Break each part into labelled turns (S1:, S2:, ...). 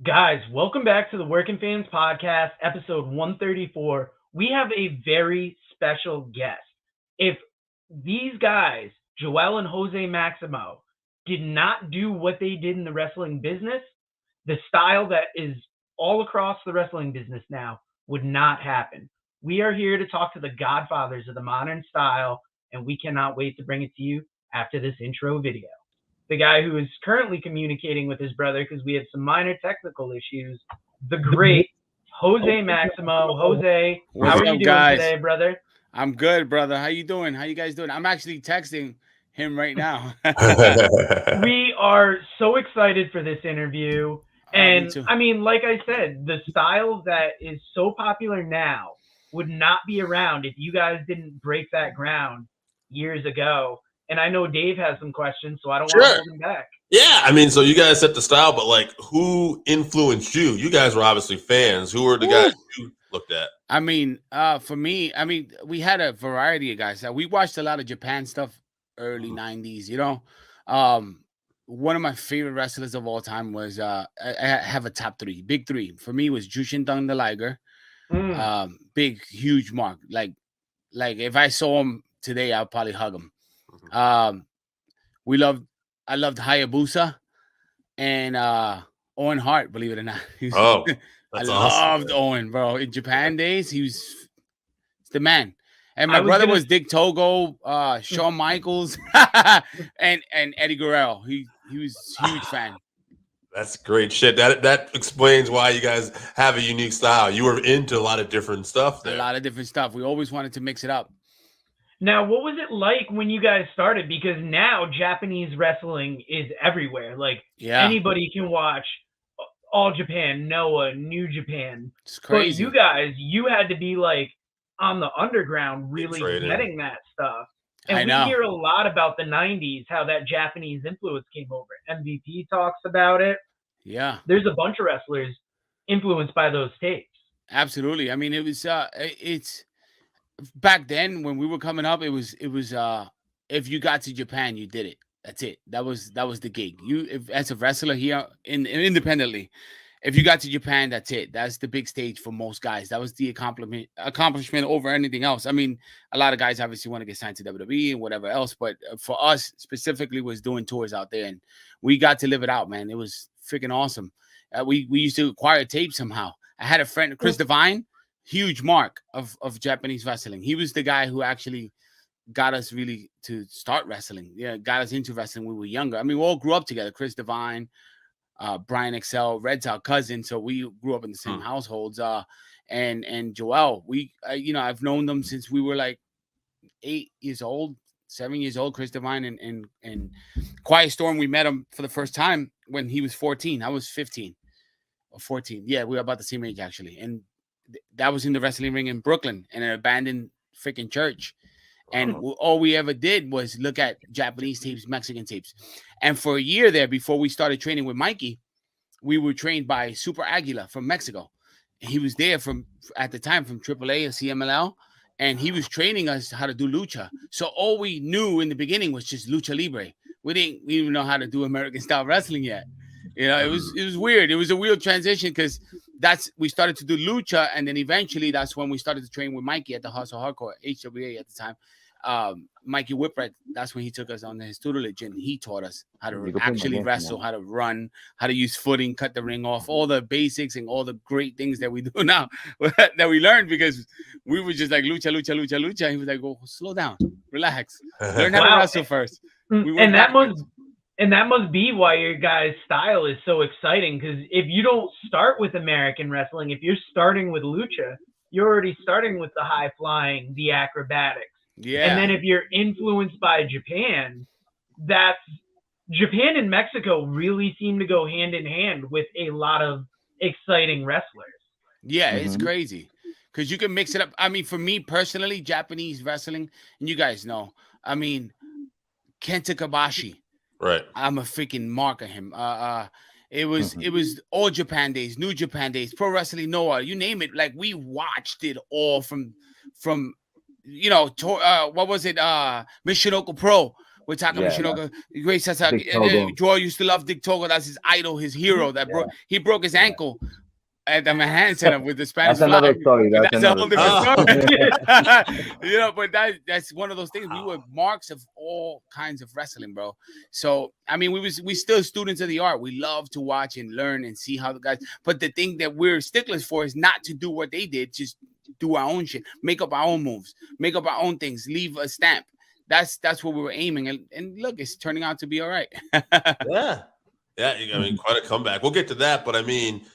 S1: Guys, welcome back to the Working Fans Podcast, episode 134. We have a very special guest. If these guys, Joel and Jose Maximo, did not do what they did in the wrestling business, the style that is all across the wrestling business now would not happen. We are here to talk to the godfathers of the modern style, and we cannot wait to bring it to you after this intro video. The guy who is currently communicating with his brother because we had some minor technical issues, the great Jose Maximo. Jose,
S2: What's
S1: how are you
S2: up,
S1: doing
S2: guys?
S1: today, brother?
S2: I'm good, brother. How you doing? How you guys doing? I'm actually texting him right now.
S1: We are so excited for this interview.
S2: Me
S1: And
S2: too.
S1: I mean, like I said, the style that is so popular now would not be around if you guys didn't break that ground years ago. And I know Dave has some questions, so I don't want to hold him back.
S3: Yeah, I mean, so you guys set the style, but like, who influenced you? You guys were obviously fans. Who were the guys you looked at?
S2: I mean, for me, we had a variety of guys. We watched a lot of Japan stuff, early '90s. One of my favorite wrestlers of all time was I have a top three, big three. For me, was Jushin Thunder Liger. Big, huge mark. Like if I saw him today, I'll probably hug him. I loved Hayabusa and Owen Hart, believe it or not. I loved Owen, bro. In Japan days, he's the man. And my brother was Dick Togo, Shawn Michaels, and Eddie Guerrero. He was a huge fan.
S3: That's great shit. That explains why you guys have a unique style. You were into a lot of different stuff there.
S2: A lot of different stuff. We always wanted to mix it up.
S1: Now, what was it like when you guys started? Because now Japanese wrestling is everywhere. Like, anybody can watch All Japan, Noah, New Japan.
S2: It's crazy.
S1: But you guys, you had to be like on the underground really getting that stuff. And we hear a lot about the 90s, how that Japanese influence came over. MVP talks about it.
S2: Yeah.
S1: There's a bunch of wrestlers influenced by those tapes.
S2: Absolutely. I mean, it was it's back then when we were coming up, it was if you got to Japan, you did it. That's it. That was the gig. If as a wrestler here independently, if you got to Japan, that's it. That's the big stage for most guys. That was the accomplishment over anything else. I mean, a lot of guys obviously want to get signed to WWE and whatever else, but for us specifically was doing tours out there, and we got to live it out, man. It was freaking awesome. We used to acquire tape somehow. I had a friend, Chris Devine, huge mark of Japanese wrestling. He was the guy who actually got us really to start wrestling. Yeah, got us into wrestling when we were younger. I mean, we all grew up together. Chris Devine, Brian Excel, Red's our cousin, so we grew up in the same households. And Joel, I've known them since we were like 8 years old, 7 years old. Chris Devine and Quiet Storm, we met him for the first time when he was 14. I was 15 or 14. Yeah, we were about the same age actually. And that was in the wrestling ring in Brooklyn in an abandoned freaking church. And all we ever did was look at Japanese tapes, Mexican tapes. And for a year there, before we started training with Mikey, we were trained by Super Aguila from Mexico. He was there at the time from AAA or CMLL, and he was training us how to do lucha. So all we knew in the beginning was just lucha libre. We didn't even know how to do American style wrestling yet. It was weird. It was a weird transition because we started to do lucha, and then eventually that's when we started to train with Mikey at the House of Hardcore, HWA at the time. Mikey Whipwreck, that's when he took us on his tutelage, and he taught us how to actually wrestle, how to run, how to use footing, cut the ring off, all the basics and all the great things that we do now that we learned because we were just like lucha. He was like, "Oh, slow down, relax, learn how to wrestle first."
S1: And that must be why your guys' style is so exciting, because if you don't start with American wrestling, if you're starting with lucha, you're already starting with the high flying, the acrobatics.
S2: Yeah.
S1: And then if you're influenced by Japan, Japan and Mexico really seem to go hand in hand with a lot of exciting wrestlers.
S2: Yeah, it's crazy because you can mix it up. I mean, for me personally, Japanese wrestling, and you guys know, I mean, Kenta Kobashi.
S3: Right.
S2: I'm a freaking mark of him. It was all Japan days, New Japan days, Pro Wrestling Noah, you name it. Like we watched it all from what was it? Michinoku Pro with Taka
S4: Yeah,
S2: Michinoku. Great Sasaki.
S4: Dick Togo.
S2: Joel used to love Dick Togo. That's his idol, his hero. He broke his ankle at the Manhattan Center with the Spanish
S4: That's another
S2: Fly.
S4: story.
S2: But
S4: That's
S2: that's a
S4: another
S2: whole different
S3: story.
S2: story. But that's one of those things. We were marks of all kinds of wrestling, bro. So I mean, we still students of the art. We love to watch and learn and see how the guys. But the thing that we're sticklers for is not to do what they did. Just do our own shit, make up our own moves, make up our own things, leave a stamp. That's what we were aiming, and look, it's turning out to be all right.
S3: Yeah. I mean, quite a comeback. We'll get to that, but I mean,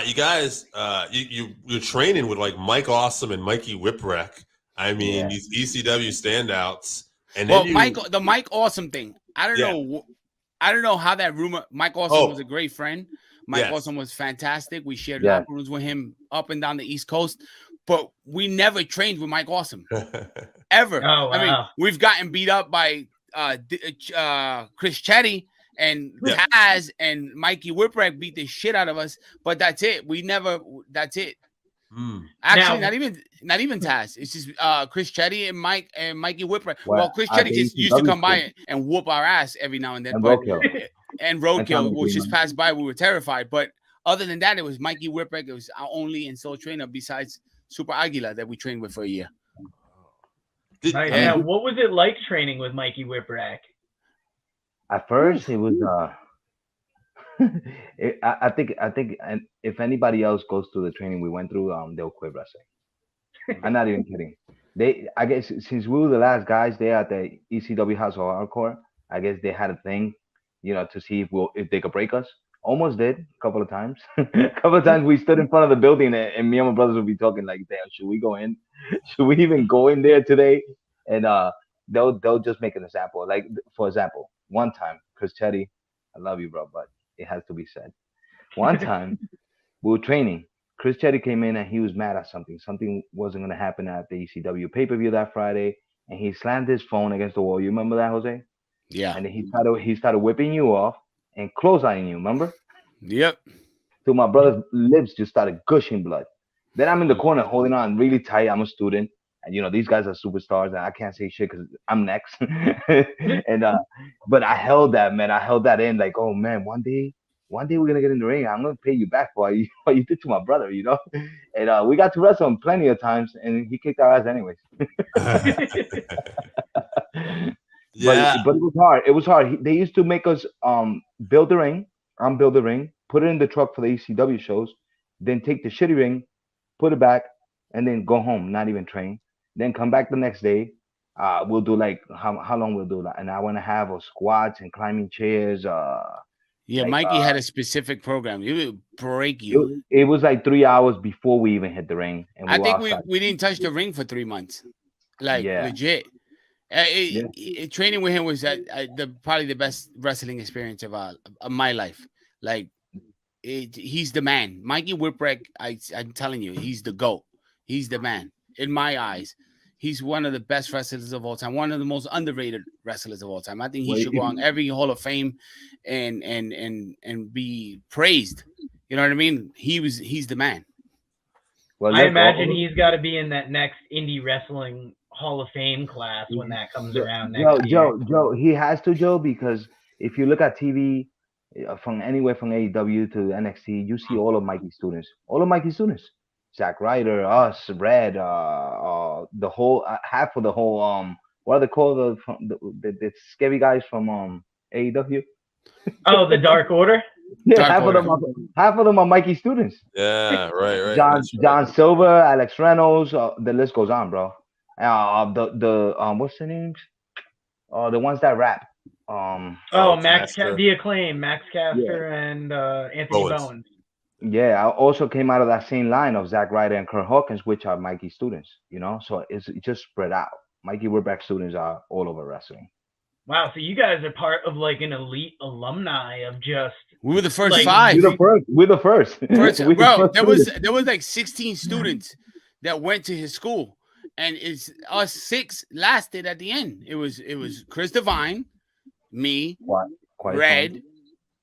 S3: you guys, you're training with like Mike Awesome and Mikey Whipwreck. I mean, these ECW standouts. And then
S2: the Mike Awesome thing. I don't know how that rumor. Mike Awesome was a great friend. Mike Awesome was fantastic. We shared locker rooms with him up and down the East Coast, but we never trained with Mike Awesome ever.
S1: Oh, wow.
S2: I mean, we've gotten beat up by Chris Chetty. And Taz and Mikey Whipwreck beat the shit out of us, but that's it. That's it. Actually, not even Taz. It's just Chris Chetty and Mikey Whipwreck. Well, Chris Chetty just used to come by and whoop our ass every now and then. And Roadkill, which just passed by. We were terrified. But other than that, it was Mikey Whipwreck. It was our only and sole trainer besides Super Aguila that we trained with for a year.
S1: What was it like training with Mikey Whipwreck?
S4: At first, it was. I think, and if anybody else goes through the training we went through, they'll quit wrestling. I'm not even kidding. I guess, since we were the last guys there at the ECW House of Hardcore, I guess they had a thing, to see if they could break us. Almost did a couple of times. A couple of times we stood in front of the building, and me and my brothers would be talking like, "Damn, should we go in? Should we even go in there today?" And they'll just make an example. Like, for example, one time, Chris Chetty, I love you, bro, but it has to be said. One time, we were training. Chris Chetty came in and he was mad at something. Something wasn't going to happen at the ECW pay-per-view that Friday, and he slammed his phone against the wall. You remember that, Jose?
S2: Yeah.
S4: And then he started whipping you off and clotheslining you, remember?
S2: Yep.
S4: So my brother's lips just started gushing blood. Then I'm in the corner holding on really tight. I'm a student. And these guys are superstars, and I can't say shit because I'm next. And but I held that, man. I held that in, like, oh man, one day we're gonna get in the ring. I'm gonna pay you back for what you did to my brother, And we got to wrestle him plenty of times, and he kicked our ass anyways. But it was hard. It was hard. They used to make us build the ring, put it in the truck for the ECW shows, then take the shitty ring, put it back, and then go home, not even train. Then come back the next day. We'll do like how long we'll do, like an hour and a half of squats and climbing chairs.
S2: Mikey had a specific program. It would break you.
S4: It was like 3 hours before we even hit the ring. And
S2: I think we didn't touch the ring for 3 months. Legit. Training with him was probably the best wrestling experience of my life. Like, he's the man. Mikey Whipwreck, I'm telling you, he's the GOAT. He's the man. In my eyes, he's one of the best wrestlers of all time. One of the most underrated wrestlers of all time. I think he should go on every Hall of Fame and be praised. You know what I mean? He's the man.
S1: Well, I imagine he's got to be in that next indie wrestling Hall of Fame class when that comes around next year.
S4: Joe, he has to, Joe, because if you look at TV from anywhere from AEW to NXT, you see all of Mikey's students. Zack Ryder, us, Red, the whole half of the whole what are they called, the scary guys from AEW?
S1: Oh, the Dark Order.
S4: Yeah, half of them are Mikey students.
S3: Yeah, right.
S4: John Silver, Alex Reynolds, the list goes on, bro. What's their names? The ones that rap.
S1: The Acclaim, Max Caster, and Anthony Bowens.
S4: Yeah, I also came out of that same line of Zack Ryder and Kurt Hawkins, which are Mikey students, so it's just spread out. Mikey Whipwreck students are all over wrestling.
S1: Wow, so you guys are part of like an elite alumni of just...
S2: We were the first 5.
S4: We're the first.
S2: Bro, there was like 16 students that went to his school, and it's us 6 lasted at the end. It was Chris Devine, me, Red,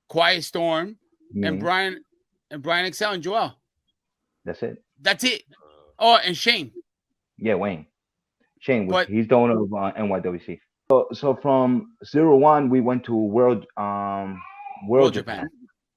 S2: Quiet Storm, and Brian Excel and Joel.
S4: That's it.
S2: Oh, and Shane.
S4: Yeah, Wayne. Shane, he's the owner of NYWC. So from 01, we went to World Japan.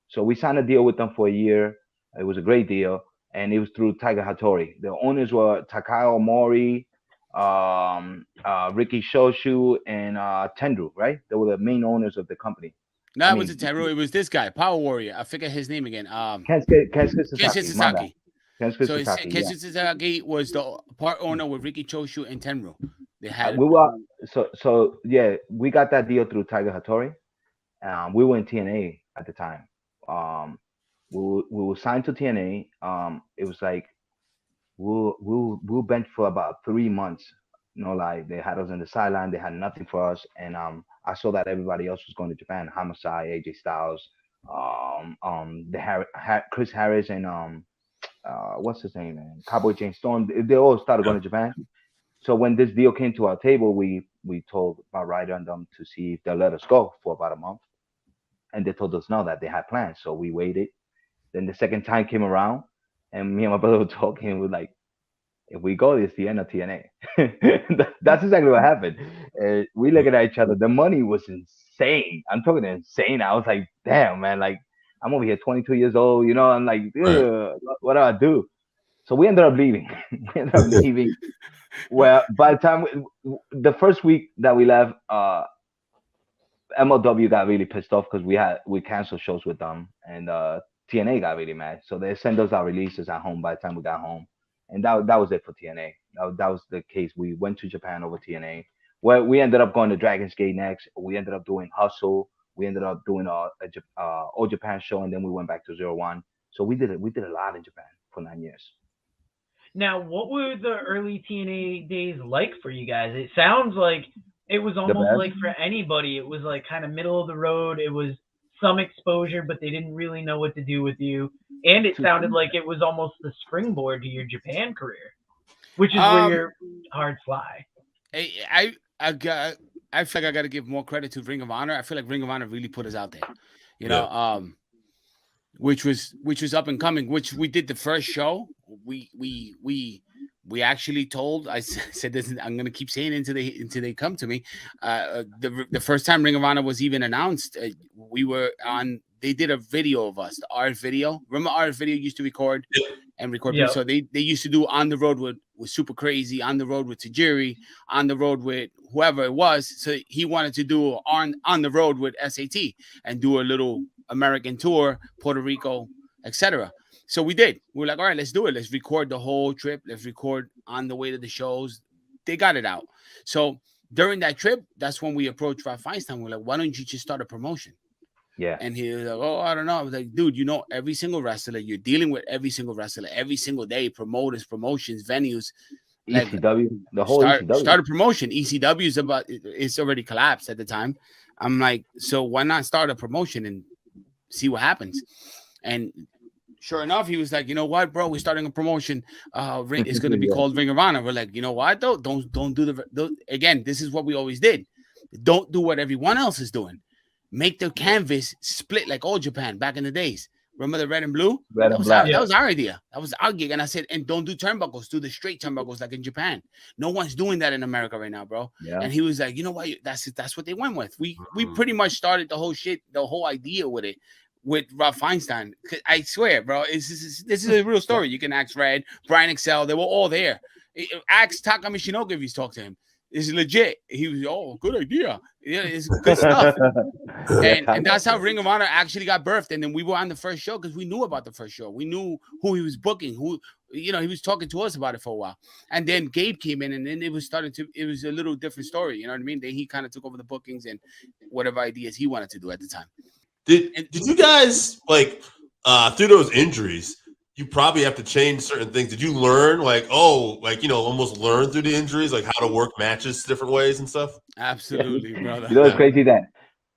S4: So we signed a deal with them for a year. It was a great deal, and it was through Tiger Hattori. The owners were Takao Mori, Ricky Shoshu, and Tendru. Right? They were the main owners of the company.
S2: No, it wasn't Teru. It was this guy, Power Warrior. I forget his name again.
S4: Kensuke
S2: Sasaki.
S4: Kensuke
S2: So
S4: Sasaki.
S2: Kensuke Sasaki was the part owner with Ricky Choshu and Tenru. They had
S4: we were so yeah. We got that deal through Tiger Hattori. We were in TNA at the time. We were signed to TNA. It was like we were benched for about 3 months. You know, like they had us on the sideline. They had nothing for us, and I saw that everybody else was going to Japan. Homicide, AJ Styles, Chris Harris, and what's his name, man? Cowboy James Storm. They all started going to Japan. So when this deal came to our table, we told my writer and them to see if they'll let us go for about a month, and they told us no, that they had plans. So we waited. Then the second time came around, and me and my brother were talking. And we're like, if we go, it's the end of TNA. That's exactly what happened. We looking at each other. The money was insane. I'm talking insane. I was like, damn, man. Like, I'm over here 22 years old. You know, I'm like, what do I do? So we ended up leaving. We ended up leaving. Well, by the time the first week that we left, MLW got really pissed off because we canceled shows with them, and TNA got really mad. So they sent us our releases at home by the time we got home, and that was it for TNA. That was the case. We went to Japan over TNA. Well, we ended up going to Dragon's Gate next. We ended up doing Hustle. We ended up doing a All Japan show, and then we went back to 01. So we did a lot in Japan for 9 years.
S1: Now, what were the early TNA days like for you guys? It sounds like it was almost like for anybody. It was like kind of middle of the road. It was some exposure, but they didn't really know what to do with you. And it sounded like it was almost the springboard to your Japan career, which is where your hearts fly.
S2: I feel like I got to give more credit to Ring of Honor. I feel like Ring of Honor really put us out there, you know, which was up and coming. Which we did the first show. We actually told. I said this. I'm gonna keep saying it until they come to me. The first time Ring of Honor was even announced, we were on. They did a video of us, the art video. Remember, art video used to record and record. Yep. So they used to do on the road with Super Crazy, on the road with Tajiri, on the road with whoever it was. So he wanted to do on the road with S.A.T. and do a little American tour, Puerto Rico, etc. So we did. We were like, all right, let's do it. Let's record the whole trip. Let's record on the way to the shows. They got it out. So during that trip, that's when we approached Ralph Feinstein. We're like, why don't you just start a promotion?
S4: Yeah.
S2: And he was like, oh, I don't know. I was like, dude, you know, every single wrestler, you're dealing with every single wrestler, every single day, promoters, promotions, venues.
S4: ECW, the whole ECW.
S2: Start a promotion. ECW it's already collapsed at the time. I'm like, so why not start a promotion and see what happens? And sure enough, he was like, you know what, bro, we're starting a promotion. It's going to be called Ring of Honor. We're like, you know what, though? Don't do again, this is what we always did. Don't do what everyone else is doing. Make the canvas split like All Japan back in the days. Remember the red and blue?
S4: Red and black.
S2: That was our idea. That was our gig. And I said, and don't do turnbuckles. Do the straight turnbuckles like in Japan. No one's doing that in America right now, bro. Yeah. And he was like, you know what? That's what they went with. We pretty much started the whole idea with it. With Rob Feinstein. I swear, bro, this is a real story. You can ask Red, Brian Excel. They were all there. Ask Taka Michinoku if he's talked to him. It's legit. He was, good idea. Yeah, it's good stuff. and that's how Ring of Honor actually got birthed. And then we were on the first show because we knew about the first show. We knew who he was booking, he was talking to us about it for a while. And then Gabe came in, and then it was a little different story. You know what I mean? Then he kind of took over the bookings and whatever ideas he wanted to do at the time.
S3: Did you guys through those injuries? You probably have to change certain things. Did you learn almost learn through the injuries, like how to work matches different ways and stuff?
S2: Absolutely, brother.
S4: You know what's crazy? That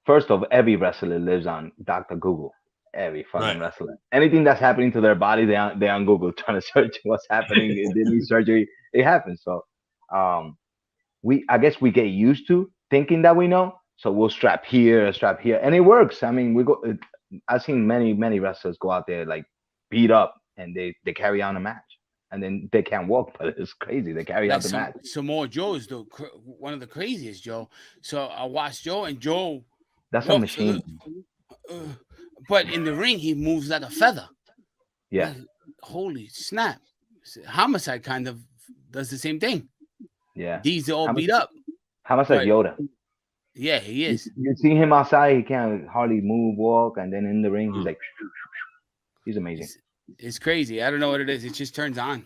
S4: first off, every wrestler lives on Dr. Google. Every fucking wrestler. Anything that's happening to their body, they're on Google trying to search what's happening. If they need surgery, it happens. So, I guess we get used to thinking that we know. So we'll strap here, and it works. I mean, I've seen many wrestlers go out there like beat up, and they carry on a match. and then they can't walk, but it's crazy. They carry out the match.
S2: Samoa Joe is one of the craziest, Joe. So I watched Joe, and Joe
S4: That's a machine.
S2: But in the ring, he moves like a feather.
S4: Yeah.
S2: Like, holy snap. Homicide kind of does the same thing.
S4: Yeah.
S2: These are all beat up.
S4: How much like Yoda?
S2: Yeah, he is.
S4: You see him outside, he can't hardly move, walk, and then in the ring, he's like, he's amazing.
S2: It's crazy. I don't know what it is. It just turns on.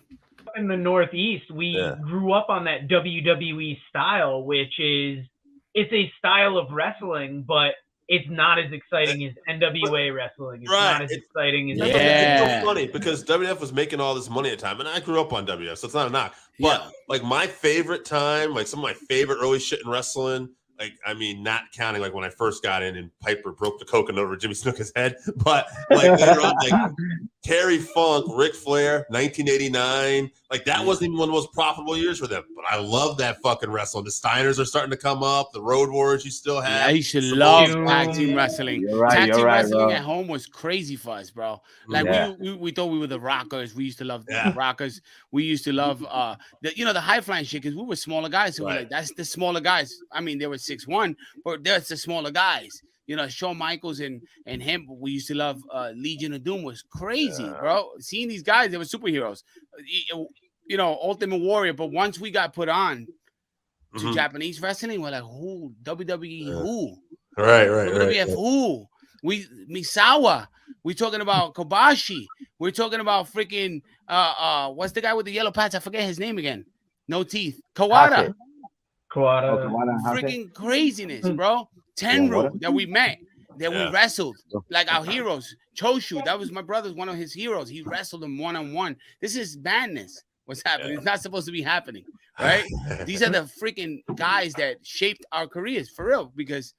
S1: In the Northeast, we grew up on that WWE style, which is it's a style of wrestling, but it's not as exciting as NWA wrestling. It's not as exciting as
S3: It's so funny because WWF was making all this money at the time, and I grew up on WWF, so it's not a knock. But like my favorite time, like some of my favorite early shit in wrestling, like I mean, not counting like when I first got in and Piper broke the coconut over Jimmy Snuka's head, but like later on, like Terry Funk, Ric Flair, 1989, like that wasn't even one of the most profitable years for them. But I love that fucking wrestling. The Steiners are starting to come up. The Road Warriors you still have.
S2: I used to love tag team wrestling. Tag team wrestling
S4: bro.
S2: at home was crazy for us, bro. Like we thought we were the Rockers. We used to love the Rockers. We used to love the high flying shit because we were smaller guys. So we're like, that's the smaller guys. I mean, they were 6'1", but that's the smaller guys. You know, Shawn Michaels and him. We used to love Legion of Doom was crazy, bro. Seeing these guys, they were superheroes. You know, Ultimate Warrior. But once we got put on to Japanese wrestling, we're like, who? WWE who?
S3: Right.
S2: WWF who? Misawa. We're talking about Kobashi. We're talking about freaking what's the guy with the yellow patch? I forget his name again. No teeth. Kawada. Freaking craziness, bro. Tenru that we met, that we wrestled, like our heroes. Choshu, that was my brother's one of his heroes. He wrestled him one-on-one. This is madness. What's happening? It's not supposed to be happening, right? These are the freaking guys that shaped our careers for real. Because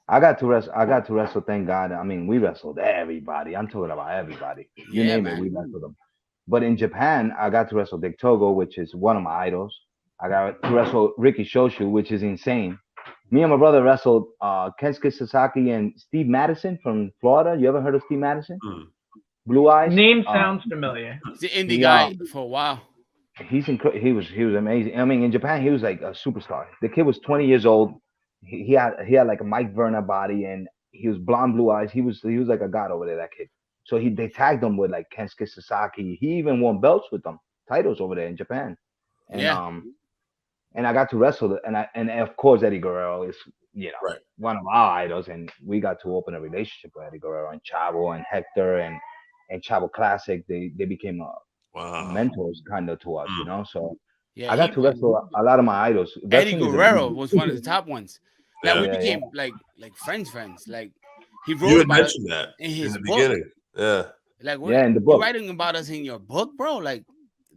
S4: I got to wrestle. Thank God. I mean, we wrestled everybody. I'm talking about everybody. You name it, we wrestled them. But in Japan, I got to wrestle Dick Togo, which is one of my idols. I got to wrestle Ricky Shoshu, which is insane. Me and my brother wrestled Kensuke Sasaki and Steve Madison from Florida. You ever heard of Steve Madison? Blue Eyes.
S1: Name sounds familiar.
S2: He's the indie guy for a while.
S4: He was amazing. I mean, in Japan, he was like a superstar. The kid was 20 years old. He had like a Mike Verna body, and he was blonde, blue eyes. He was like a god over there, that kid. So they tagged him with like Kensuke Sasaki. He even won belts with them, titles over there in Japan. And and I got to wrestle, and of course Eddie Guerrero is one of our idols, and we got to open a relationship with Eddie Guerrero and Chavo and Hector and Chavo Classic. They became mentors kind of to us, you know. So I got to wrestle a lot of my idols.
S2: Eddie Guerrero was one of the top ones. Like we became like friends. Like he wrote about mentioned that in his book. Beginning. Like
S4: in the book,
S2: you're writing about us in your book, bro. Like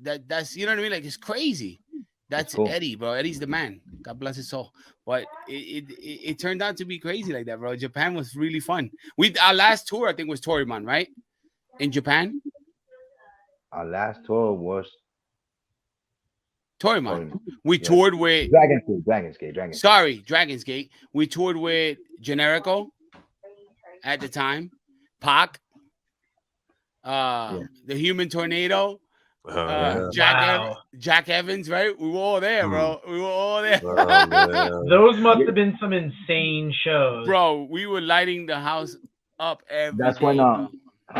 S2: that's you know what I mean. Like it's crazy. That's cool. Eddie, bro. Eddie's the man. God bless his soul. But it turned out to be crazy like that, bro. Japan was really fun. Our last tour, I think, was Toriman, right? In Japan.
S4: Our last tour was
S2: Toriman. We toured with
S4: Dragon's Gate.
S2: Sorry, Dragon's Gate. We toured with Generico at the time. Pac. The Human Tornado. Jack Evans, right? We were all there, bro. We were all there.
S1: Those must have been some insane shows,
S2: bro. We were lighting the house up every
S4: That's
S2: day,
S4: when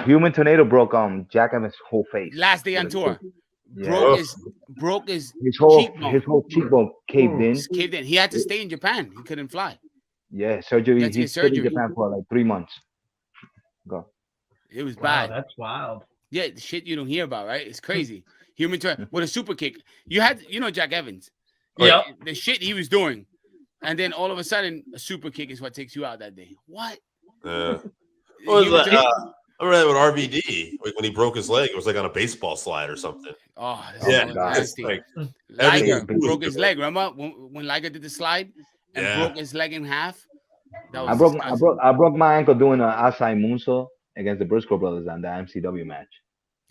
S4: Human Tornado broke Jack Evans' whole face.
S2: Last day on tour. Broke his
S4: whole cheekbone caved in.
S2: He had to stay in Japan. He couldn't fly.
S4: Yeah, surgery. He stayed in Japan for like 3 months.
S2: It was bad.
S1: That's wild.
S2: Yeah, the shit you don't hear about, right? It's crazy. Human Tornado with a super kick. You had, Jack Evans.
S1: Yeah.
S2: The shit he was doing, and then all of a sudden, a super kick is what takes you out that day. What?
S3: What was that? I remember that with RVD, like when he broke his leg. It was like on a baseball slide or something.
S2: Oh, nasty.
S3: Like,
S2: Liger broke his leg. Remember when Liger did the slide and broke his leg in half?
S4: I broke my ankle doing an Asai Moonsault against the Briscoe brothers on the MCW match.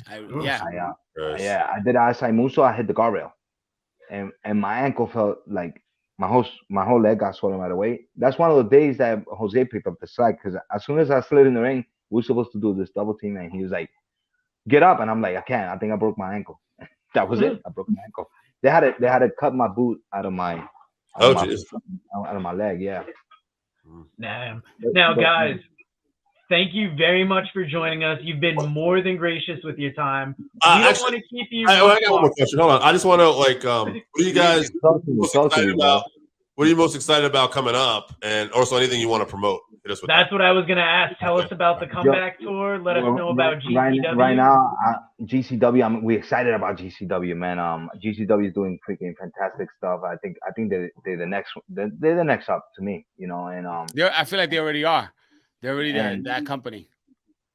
S4: I did an Asai Moonsault. I hit the guardrail, and my ankle felt like my whole leg got swollen right away. That's one of the days that Jose picked up the slack, because as soon as I slid in the ring, we were supposed to do this double team, and he was like, "Get up," and I'm like, "I can't. I think I broke my ankle." That was it. I broke my ankle. They had to cut my boot out of my out of my leg. Yeah.
S1: Damn. Now, guys, thank you very much for joining us. You've been more than gracious with your time. We don't want to keep you.
S3: I got one more question. Hold on. I just want to what are you guys excited about? What are you most excited about coming up? And also anything you want to promote?
S1: That's what I was going to ask. Tell us about the comeback tour. Let us know about GCW.
S4: Right now, GCW. We're excited about GCW, man. GCW is doing freaking fantastic stuff. I think they're the next. They're the next up to me, you know. And
S2: I feel like they already are. They're already that company.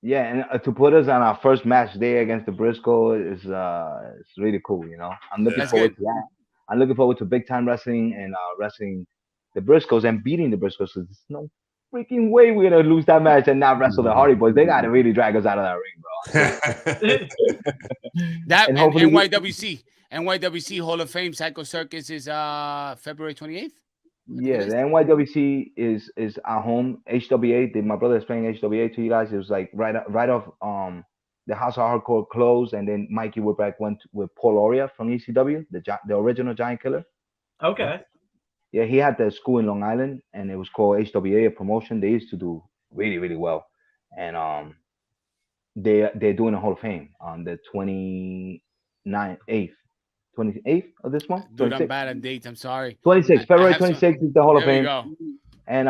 S4: Yeah, and to put us on our first match day against the Briscoe is it's really cool, you know. I'm looking forward to that. I'm looking forward to big time wrestling and wrestling the Briscoes and beating the Briscoes. There's no freaking way we're gonna lose that match and not wrestle the Hardy Boys. They gotta really drag us out of that ring, bro.
S2: That and NYWC Hall of Fame Psycho Circus is February 28th.
S4: Yeah, the NYWC is our home. HWA, my brother is playing HWA to you guys. It was like right off the House of Hardcore closed, and then Mikey Whipwreck went with Paul Oria from ECW, the original Giant Killer.
S1: Okay.
S4: Yeah, he had the school in Long Island, and it was called HWA, a promotion. They used to do really, really well, and they're doing a Hall of Fame on the 28th of this month.
S2: Dude, I'm bad at dates. I'm sorry.
S4: 26th, February 26th is the Hall of Fame. And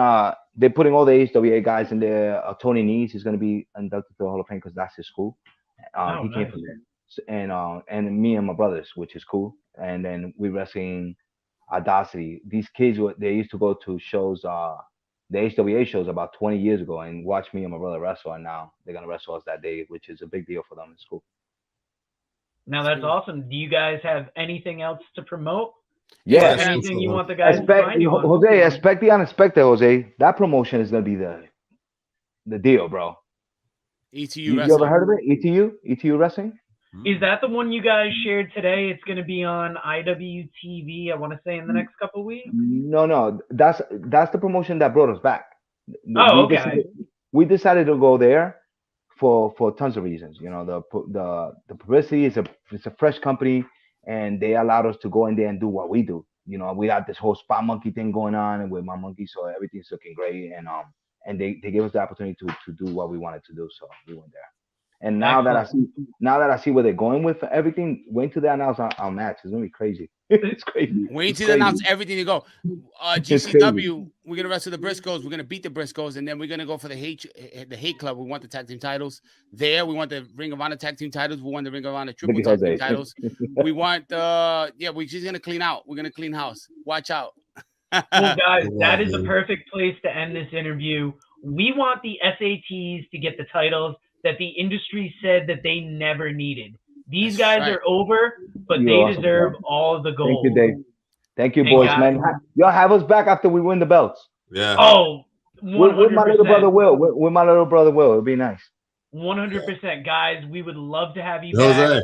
S4: they're putting all the HWA guys in there. Tony Nese is going to be inducted to the Hall of Fame because that's his school. He came from there. And me and my brothers, which is cool. And then we're wrestling Audacity. These kids, they used to go to shows, the HWA shows about 20 years ago and watch me and my brother wrestle. And now they're going to wrestle us that day, which is a big deal for them in school.
S1: Now that's awesome. Do you guys have anything else to promote?
S4: Yeah.
S1: Anything you want the guys to find you on?
S4: Jose, expect the unexpected, Jose. That promotion is gonna be the deal, bro.
S2: ETU
S4: Wrestling. You ever heard of it? ETU Wrestling?
S1: Is that the one you guys shared today? It's gonna be on IWTV, I want to say in the next couple of weeks.
S4: No. That's the promotion that brought us back.
S1: Okay.
S4: We decided to go there for tons of reasons. You know, the publicity is it's a fresh company. And they allowed us to go in there and do what we do. You know, we had this whole Spot Monkey thing going on with my monkey, so everything's looking great. And they gave us the opportunity to do what we wanted to do, so we went there. And now that I see where they're going with everything, wait till they announce our match. It's gonna be crazy. It's crazy.
S2: Wait till they announce everything to go. GCW, we're gonna wrestle the Briscoes. We're gonna beat the Briscoes, and then we're gonna go for the Hate Club. We want the tag team titles there. We want the Ring of Honor tag team titles. We want the Ring of Honor triple tag team titles. We want we're just gonna clean out. We're gonna clean house. Watch out.
S1: Well, guys, that is the perfect place to end this interview. We want the S.A.Ts to get the titles that the industry said that they never needed. These guys are over, but they deserve all of the gold.
S4: Thank you, Dave. Thank you, boys, man. Y'all have us back after we win the belts.
S3: Yeah.
S1: Oh, 100%.
S4: With my little brother Will. With my little brother Will. It'd be nice.
S1: 100%, guys. We would love to have you
S3: Jose,
S1: back.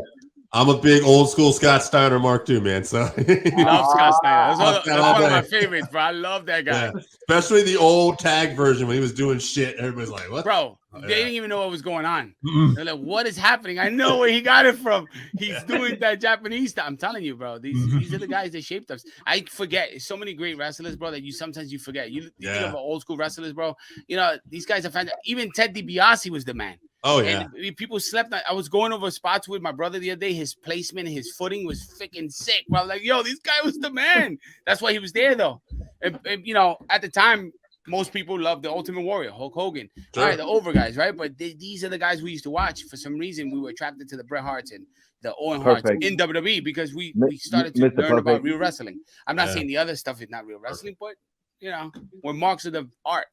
S3: I'm a big old school Scott Steiner mark too, man. So
S2: love Scott Steiner. That's one of my favorites, bro. I love that guy.
S3: Yeah. Especially the old tag version when he was doing shit. Everybody's like, what?
S2: Bro, they didn't even know what was going on. They're like, what is happening? I know where he got it from. He's doing that Japanese stuff. I'm telling you, bro. These are the guys that shaped us. I forget so many great wrestlers, bro, that sometimes you forget. You think of old school wrestlers, bro. You know, these guys are fantastic. Even Ted DiBiase was the man.
S3: Oh, yeah.
S2: And people slept. I was going over spots with my brother the other day. His placement, his footing was freaking sick. Bro. I was like, yo, this guy was the man. That's why he was there, though. And you know, at the time, most people loved the Ultimate Warrior, Hulk Hogan. Sure. All right, the over guys, right? But these are the guys we used to watch. For some reason, we were attracted to the Bret Harts and the Owen Harts in WWE because we started to learn about real wrestling. I'm not saying the other stuff is not real wrestling, but, you know, we're marks of the art.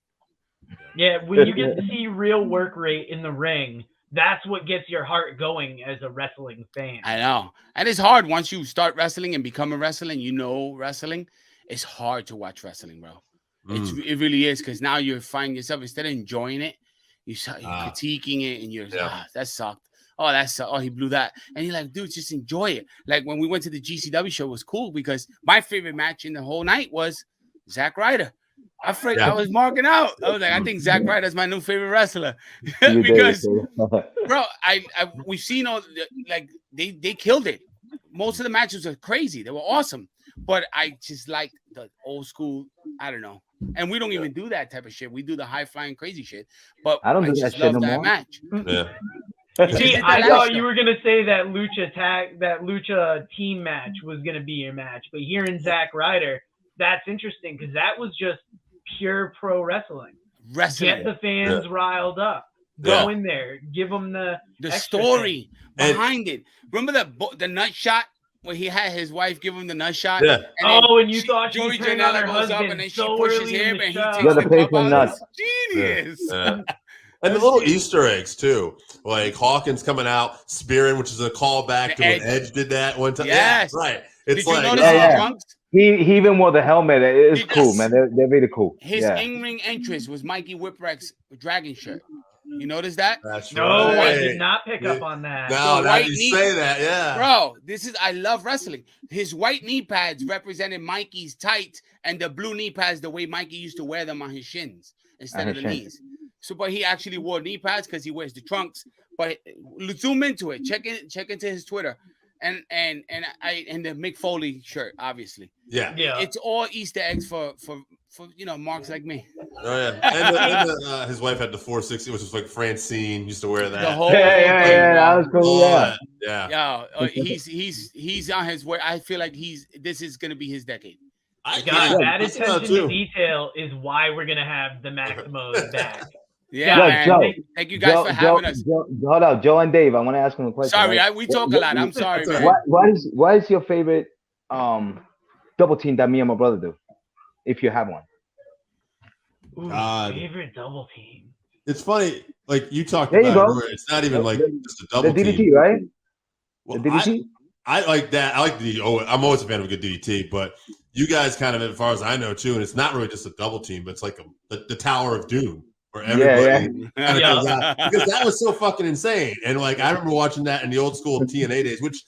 S1: Yeah, when you get to see real work rate in the ring, that's what gets your heart going as a wrestling fan.
S2: I know. And it's hard once you start wrestling and become a wrestler and you know wrestling. It's hard to watch wrestling, bro. It really is, because now you find yourself, instead of enjoying it, you're critiquing it and you're that sucked. Oh, that sucked. Oh, he blew that. And you're like, dude, just enjoy it. Like when we went to the GCW show, it was cool because my favorite match in the whole night was Zack Ryder. I was marking out. I was like, I think Zack Ryder's my new favorite wrestler because, bro, we've seen all like they killed it. most of the matches are crazy. They were awesome, but I just like the old school. I don't know, and we don't even do that type of shit. We do the high flying crazy shit. But
S4: I don't do that
S2: just
S4: shit
S2: love
S4: no
S2: that
S4: more.
S2: match.
S3: Yeah.
S1: See,
S2: did
S1: I
S2: that
S1: thought
S2: last
S1: you
S2: show.
S1: were gonna say that Lucha team match was gonna be your match, but hearing Zack Ryder, that's interesting because that was just pure pro wrestling.
S2: Wrestling.
S1: Get the fans riled up.
S3: Yeah.
S1: Go in there, give them the extra
S2: story
S1: thing.
S2: behind it. Remember the nut shot where he had his wife give him the nut shot?
S3: Yeah.
S2: And
S1: And you thought she
S2: Joey
S1: turned on her
S2: Janela goes up
S1: husband
S2: and then she
S1: so
S2: pushes
S1: early in
S2: him
S1: the
S2: and he
S1: show.
S2: takes
S4: Yeah,
S2: the
S4: the face
S2: cup
S4: and
S2: out.
S4: nuts.
S2: It's genius.
S3: Yeah. And the little Easter eggs too, like Hawkins coming out, spearing, which is a callback to when Edge did that one time.
S2: Yes.
S3: Yeah, right. It's
S2: Did you
S3: like
S2: notice his trunks?
S4: He even wore the helmet. It's
S2: Yes.
S4: cool, man. They're really cool.
S2: His
S4: Yeah.
S2: in-ring entrance was Mikey Whipwreck's dragon shirt. You notice that?
S3: That's
S1: No,
S3: right.
S1: I did not pick up on that.
S3: No,
S2: The
S3: now
S2: white
S3: you
S2: knee-
S3: say that, yeah.
S2: Bro, I love wrestling. His white knee pads represented Mikey's tights, and the blue knee pads the way Mikey used to wear them on his shins instead of the knees. So, but he actually wore knee pads because he wears the trunks. But zoom into it. Check into his Twitter, and the Mick Foley shirt, obviously.
S3: Yeah.
S2: It's all Easter eggs for marks like me.
S3: Oh yeah. And his wife had the 460, which was like Francine used to wear that.
S2: The whole
S4: Yeah, that was cool.
S3: Yeah.
S2: He's on his way. I feel like this is gonna be his decade.
S1: That attention to detail is why we're gonna have the Maximos back.
S2: Yeah, man.
S4: Joe,
S2: thank you guys for having us.
S4: Hold up, Joe and Dave. I want to ask them a question.
S2: Sorry,
S4: right?
S2: we talk a lot. I'm sorry, man.
S4: What is your favorite double team that me and my brother do, if you have one?
S1: Ooh, favorite double team.
S3: It's funny, like you talked
S4: there
S3: about
S4: you go.
S3: it. It's not even like just a double
S4: the DDT,
S3: team,
S4: right?
S3: Well,
S4: the DDT.
S3: I like that. I like I'm always a fan of a good DDT, but you guys kind of, as far as I know, too, and it's not really just a double team, but it's like the Tower of Doom. Where everybody kind of goes out, because that was so fucking insane. And like I remember watching that in the old school TNA days, which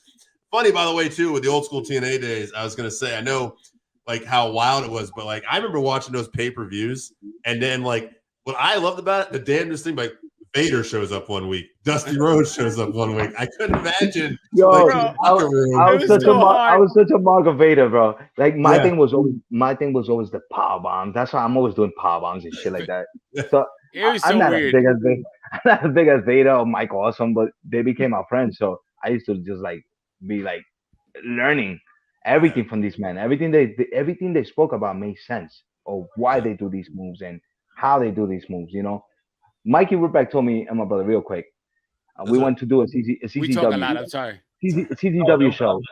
S3: funny by the way too, with the old school TNA days, I was gonna say I know like how wild it was, but like I remember watching those pay-per-views, and then like what I loved about it, the damnedest thing, like Vader shows up one week, Dusty Rhodes shows up one week. I couldn't imagine.
S4: Yo,
S3: like,
S4: I was such a mark of Vader, bro. Like my thing was always the power bombs. That's why I'm always doing power bombs and shit like that. So I'm not
S2: weird.
S4: as big as Vader or Mike Awesome, but they became our friends. So I used to just like be like learning everything from these men. Everything they spoke about made sense of why they do these moves and how they do these moves. You know, Mikey Whipwreck told me and my brother real quick. We went to do a CZW.
S2: We talk a lot. I'm sorry.
S4: CZW show.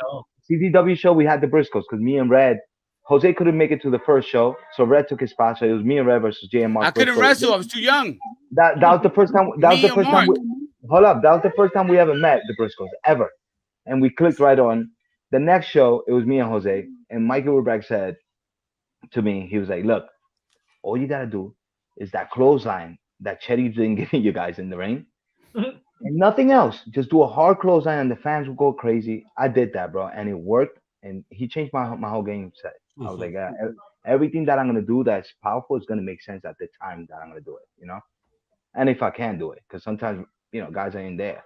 S4: CZW show. We had the Briscoes because me and Red. Jose couldn't make it to the first show, so Red took his spot. So it was me and Red versus Jay and Mark.
S2: I couldn't wrestle. I was too young.
S4: That was the first time. That was the first time. Hold up. That was the first time we ever met the Briscoes ever, and we clicked right on. The next show, it was me and Jose, and Mikey Whipwreck said to me, he was like, "Look, all you gotta do is that clothesline that Chetty's been giving you guys in the ring, and nothing else. Just do a hard clothesline, and the fans will go crazy." I did that, bro, and it worked. And he changed my whole game set. I was like, everything that I'm gonna do that's powerful is gonna make sense at the time that I'm gonna do it, you know. And if I can do it, because sometimes guys ain't there.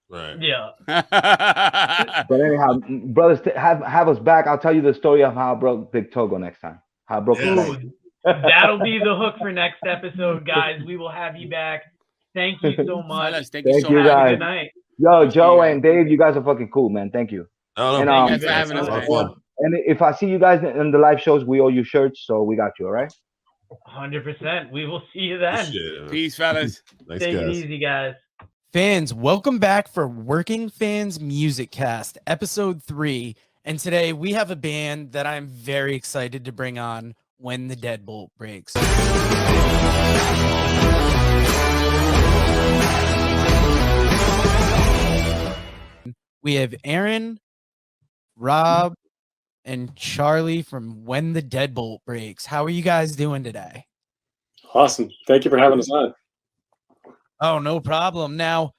S3: Right.
S1: Yeah.
S4: But anyhow, brothers, have us back. I'll tell you the story of how I broke Big Togo next time. How I broke his leg.
S1: That'll be the hook for next episode, guys. We will have you back. Thank you so much.
S2: Thank you so
S4: you
S2: much.
S4: guys.
S1: Good night.
S4: Yo, Joe and Dave, you guys are fucking cool, man. Thank you.
S3: And,
S2: thanks for having us, man.
S4: And if I see you guys in the live shows, we owe you shirts, so we got you, all right?
S1: 100%. We will see you then.
S2: Peace, fellas.
S3: Nice
S1: Take
S3: guys.
S1: it easy, guys.
S5: Fans, welcome back for Working Fans Music Cast, episode 3. And today we have a band that I'm very excited to bring on when the Deadbolt breaks. We have Aaron, Rob, and Charlie from When the Deadbolt Breaks. How are you guys doing today?
S6: Awesome. Thank you for having us on.
S5: Oh, no problem. Now,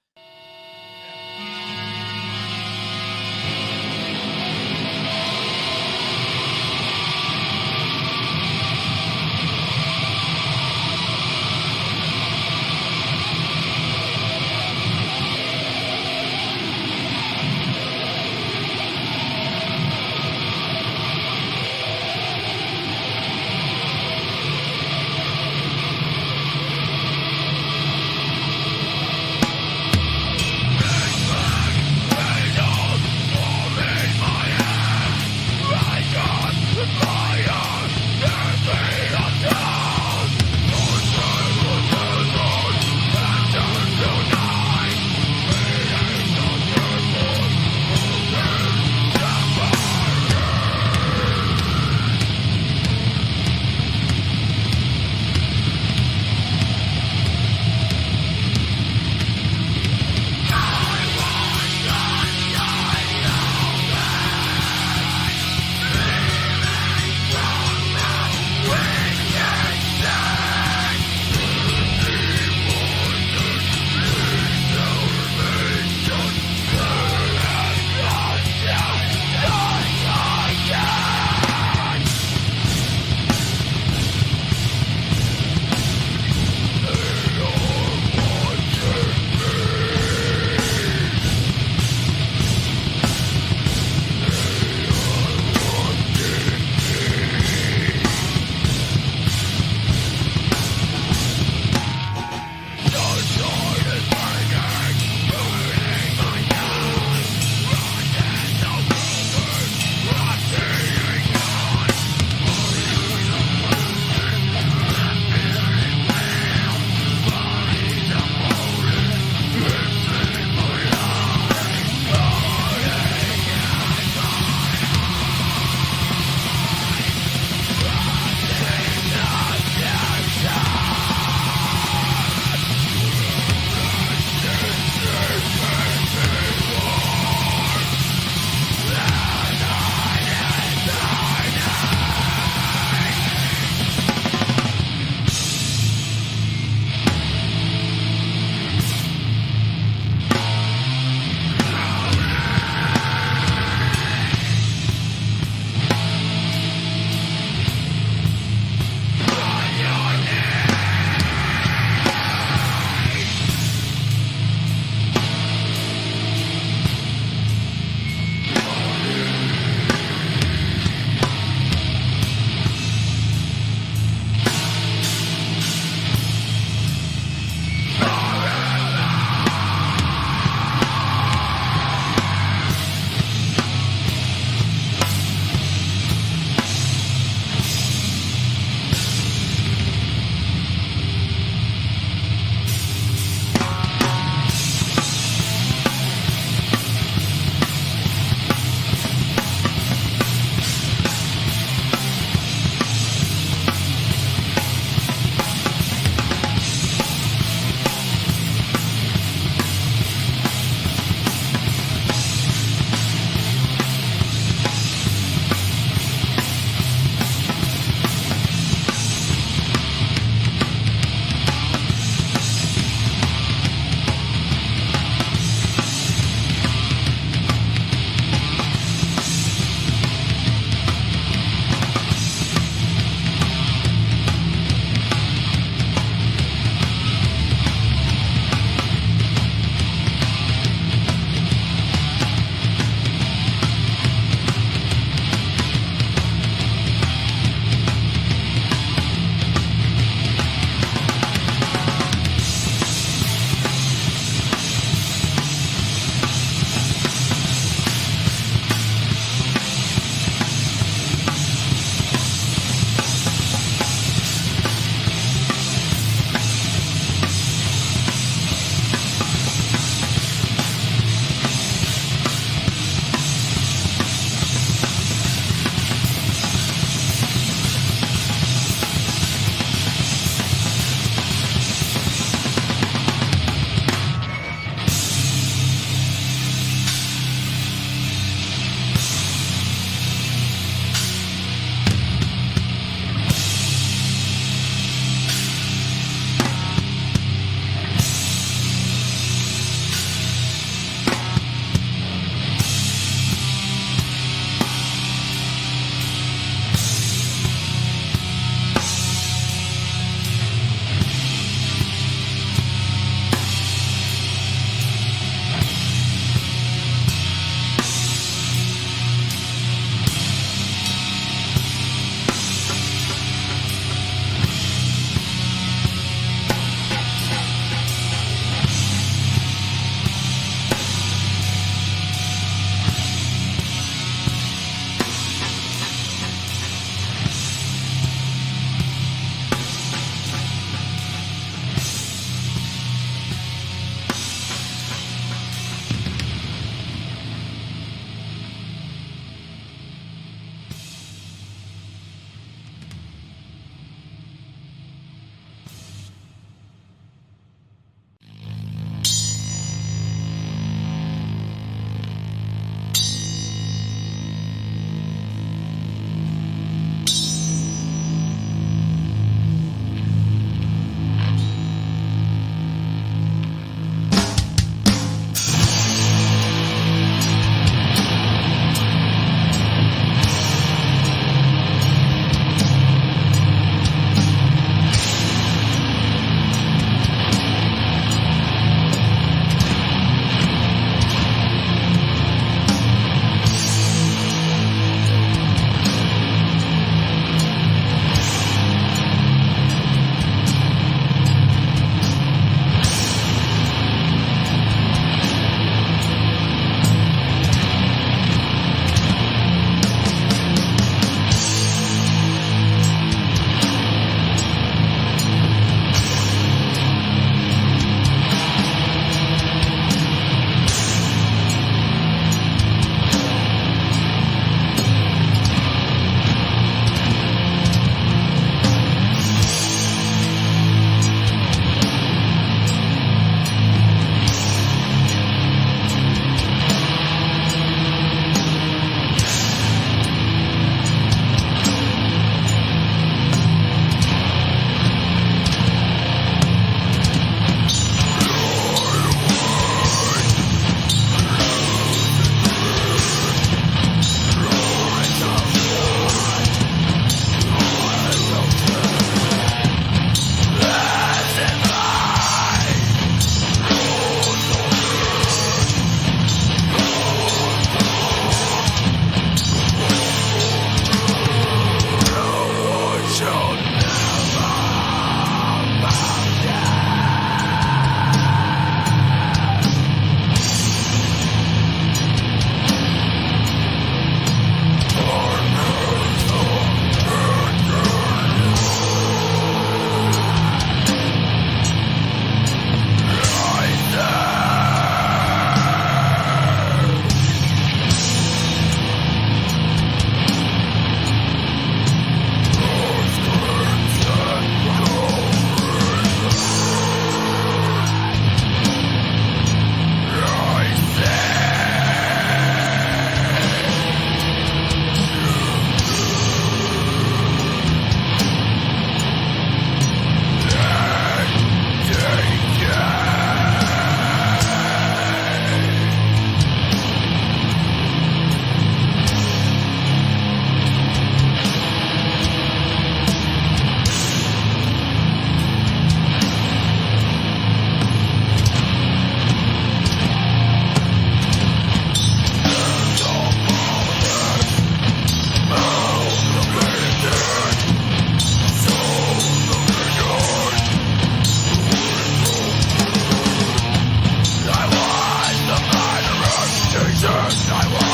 S2: silence.